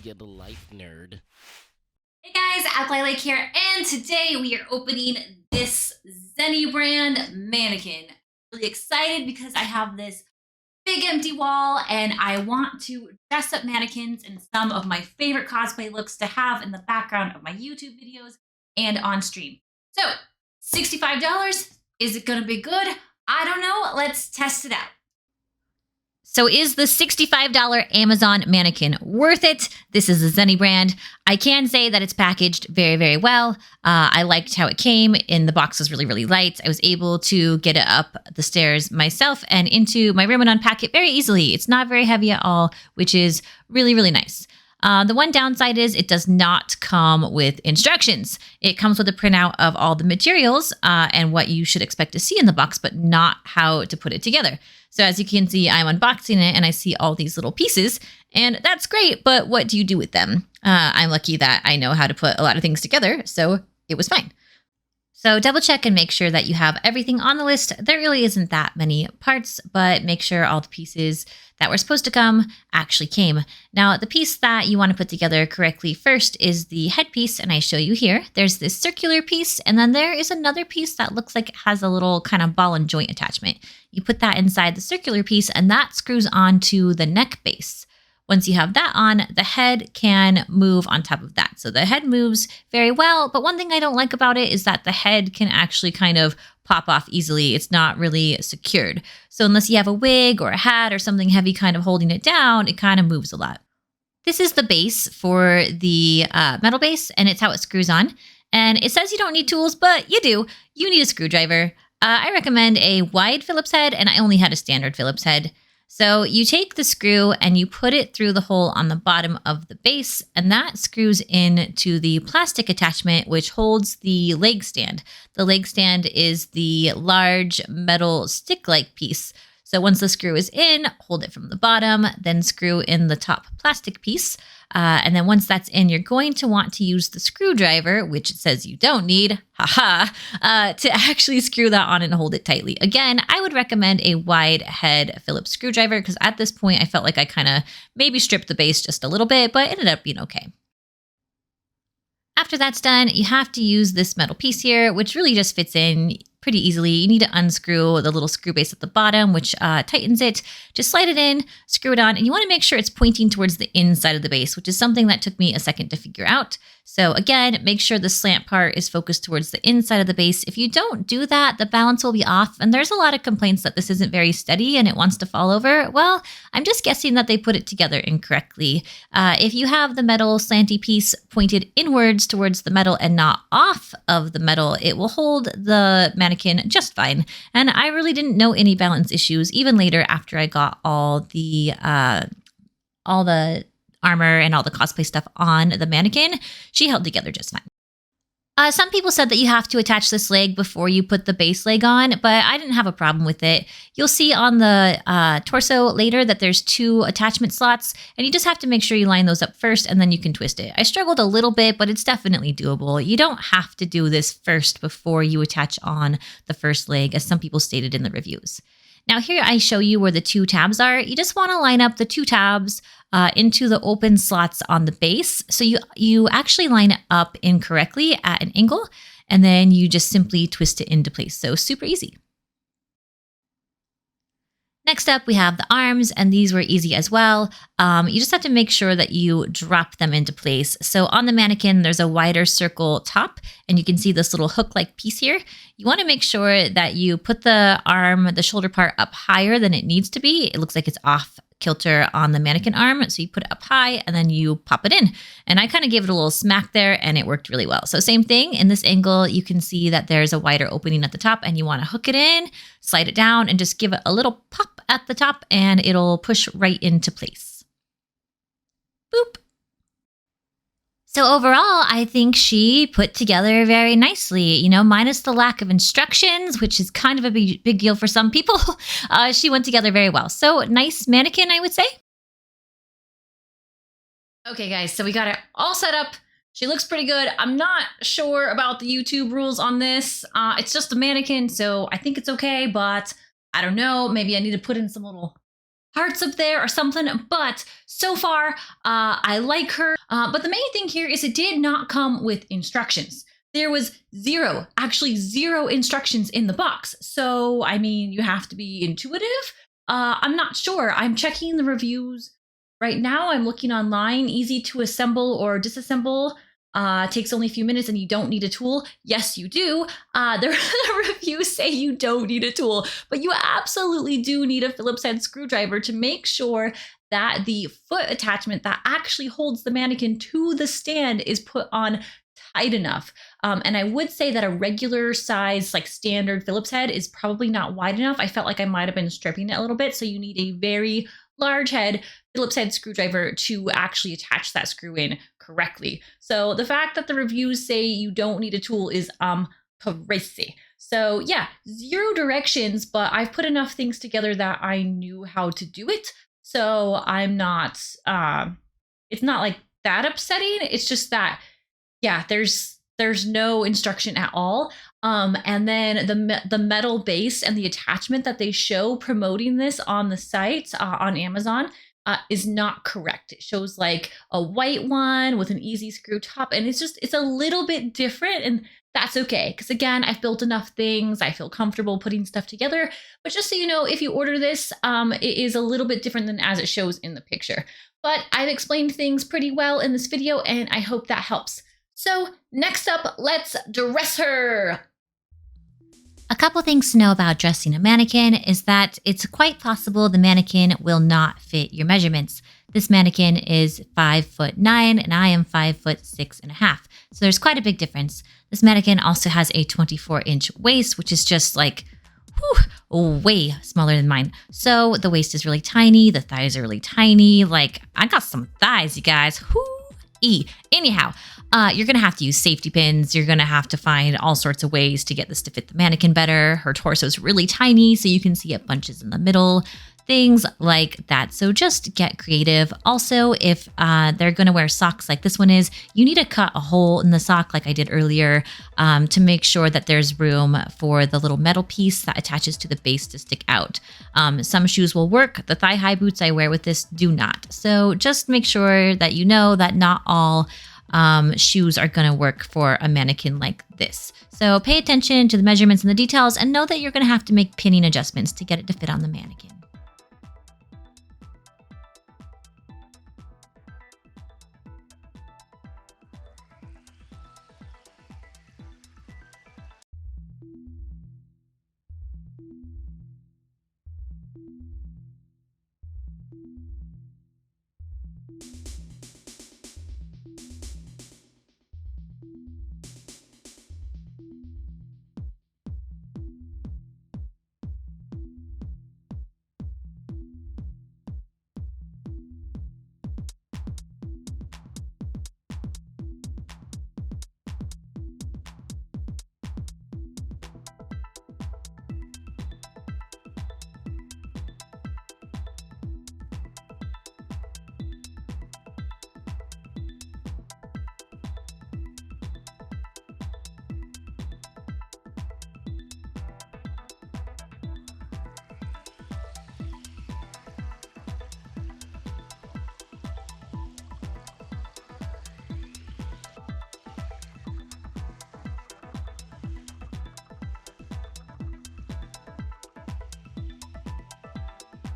Get a life, nerd. Hey guys, Alkali Layke here, and today we are opening this Zenny brand mannequin. Really excited because I have this big empty wall and I want to dress up mannequins in some of my favorite cosplay looks to have in the background of my YouTube videos and on stream. So, $65, is it gonna be good? I don't know, let's test it out. So is the $65 Amazon mannequin worth it? This is the Zenny brand. I can say that it's packaged very, very well. I liked how it came in. The box was really, really light. I was able to get it up the stairs myself and into my room and unpack it very easily. It's not very heavy at all, which is really, really nice. The one downside is it does not come with instructions. It comes with a printout of all the materials and what you should expect to see in the box, but not how to put it together. So as you can see, I'm unboxing it and I see all these little pieces, and that's great, but what do you do with them? I'm lucky that I know how to put a lot of things together, so it was fine. So double check and make sure that you have everything on the list. There really isn't that many parts, but make sure all the pieces that were supposed to come actually came. Now, the piece that you want to put together correctly first is the headpiece, and I show you here. There's this circular piece, and then there is another piece that looks like it has a little kind of ball and joint attachment. You put that inside the circular piece, and that screws onto the neck base. Once you have that on, the head can move on top of that. So the head moves very well, but one thing I don't like about it is that the head can actually kind of pop off easily. It's not really secured. So unless you have a wig or a hat or something heavy kind of holding it down, it kind of moves a lot. This is the base for the metal base, and it's how it screws on. And it says you don't need tools, but you do. You need a screwdriver. I recommend a wide Phillips head, and I only had a standard Phillips head. So you take the screw and you put it through the hole on the bottom of the base, and that screws into the plastic attachment, which holds the leg stand. The leg stand is the large metal stick-like piece. So once the screw is in, hold it from the bottom, then screw in the top plastic piece. And then once that's in, you're going to want to use the screwdriver, which it says you don't need, to actually screw that on and hold it tightly. Again, I would recommend a wide head Phillips screwdriver because at this point I felt like I kind of maybe stripped the base just a little bit, but it ended up being okay. After that's done, you have to use this metal piece here, which really just fits in pretty easily. You need to unscrew the little screw base at the bottom, which tightens it. Just slide it in, screw it on, and you want to make sure it's pointing towards the inside of the base, which is something that took me a second to figure out. So again, make sure the slant part is focused towards the inside of the base. If you don't do that, the balance will be off, and there's a lot of complaints that this isn't very steady and it wants to fall over. Well, I'm just guessing that they put it together incorrectly. If you have the metal slanty piece pointed inwards towards the metal and not off of the metal, it will hold the mannequin just fine. And I really didn't know any balance issues even later after I got all the armor and all the cosplay stuff on the mannequin. She held together just fine. Some people said that you have to attach this leg before you put the base leg on, but I didn't have a problem with it. You'll see on the torso later that there's 2 attachment slots, and you just have to make sure you line those up first, and then you can twist it. I struggled a little bit, but it's definitely doable. You don't have to do this first before you attach on the first leg, as some people stated in the reviews. Now here I show you where the 2 tabs are. You just want to line up the 2 tabs into the open slots on the base. So you actually line it up incorrectly at an angle, and then you just simply twist it into place. So super easy. Next up, we have the arms, and these were easy as well. You just have to make sure that you drop them into place. So on the mannequin, there's a wider circle top, and you can see this little hook-like piece here. You want to make sure that you put the arm, the shoulder part up higher than it needs to be. It looks like it's off kilter on the mannequin arm. So you put it up high and then you pop it in. And I kind of gave it a little smack there and it worked really well. So same thing in this angle, you can see that there's a wider opening at the top and you want to hook it in, slide it down and just give it a little pop at the top and it'll push right into place. Boop. So overall, I think she put together very nicely, minus the lack of instructions, which is kind of a big deal for some people. She went together very well. So nice mannequin, I would say. Okay, guys, so we got it all set up. She looks pretty good. I'm not sure about the YouTube rules on this. It's just a mannequin, so I think it's okay, but I don't know. Maybe I need to put in some little hearts up there or something. But so far, I like her. But the main thing here is it did not come with instructions. There was actually zero instructions in the box. So, I mean, you have to be intuitive. I'm not sure. I'm checking the reviews right now. I'm looking online. Easy to assemble or disassemble. Takes only a few minutes and you don't need a tool. Yes, you do. The reviews say you don't need a tool, but you absolutely do need a Phillips head screwdriver to make sure that the foot attachment that actually holds the mannequin to the stand is put on tight enough. And I would say that a regular size, like standard Phillips head is probably not wide enough. I felt like I might have been stripping it a little bit. So you need a very large head Phillips head screwdriver to actually attach that screw in correctly. So the fact that the reviews say you don't need a tool is crazy. So yeah, zero directions, but I've put enough things together that I knew how to do it. So I'm not, it's not like that upsetting. It's just that, yeah, there's no instruction at all. And then the metal base and the attachment that they show promoting this on the site on Amazon is not correct. It shows like a white one with an easy screw top, and it's a little bit different, and that's okay. Because again, I've built enough things. I feel comfortable putting stuff together. But just so you know, if you order this, it is a little bit different than as it shows in the picture. But I've explained things pretty well in this video, and I hope that helps. So next up, let's dress her. A couple things to know about dressing a mannequin is that it's quite possible the mannequin will not fit your measurements. This mannequin is 5'9" and I am 5'6.5". So there's quite a big difference. This mannequin also has a 24-inch waist, which is just like way smaller than mine. So the waist is really tiny. The thighs are really tiny. Like, I got some thighs, you guys. Anyhow, you're going to have to use safety pins. You're going to have to find all sorts of ways to get this to fit the mannequin better. Her torso is really tiny, so you can see it bunches in the middle, things like that. So just get creative. Also, if they're going to wear socks like this one is, you need to cut a hole in the sock like I did earlier to make sure that there's room for the little metal piece that attaches to the base to stick out. Some shoes will work. The thigh-high boots I wear with this do not. So just make sure that you know that not all shoes are going to work for a mannequin like this. So pay attention to the measurements and the details and know that you're going to have to make pinning adjustments to get it to fit on the mannequin.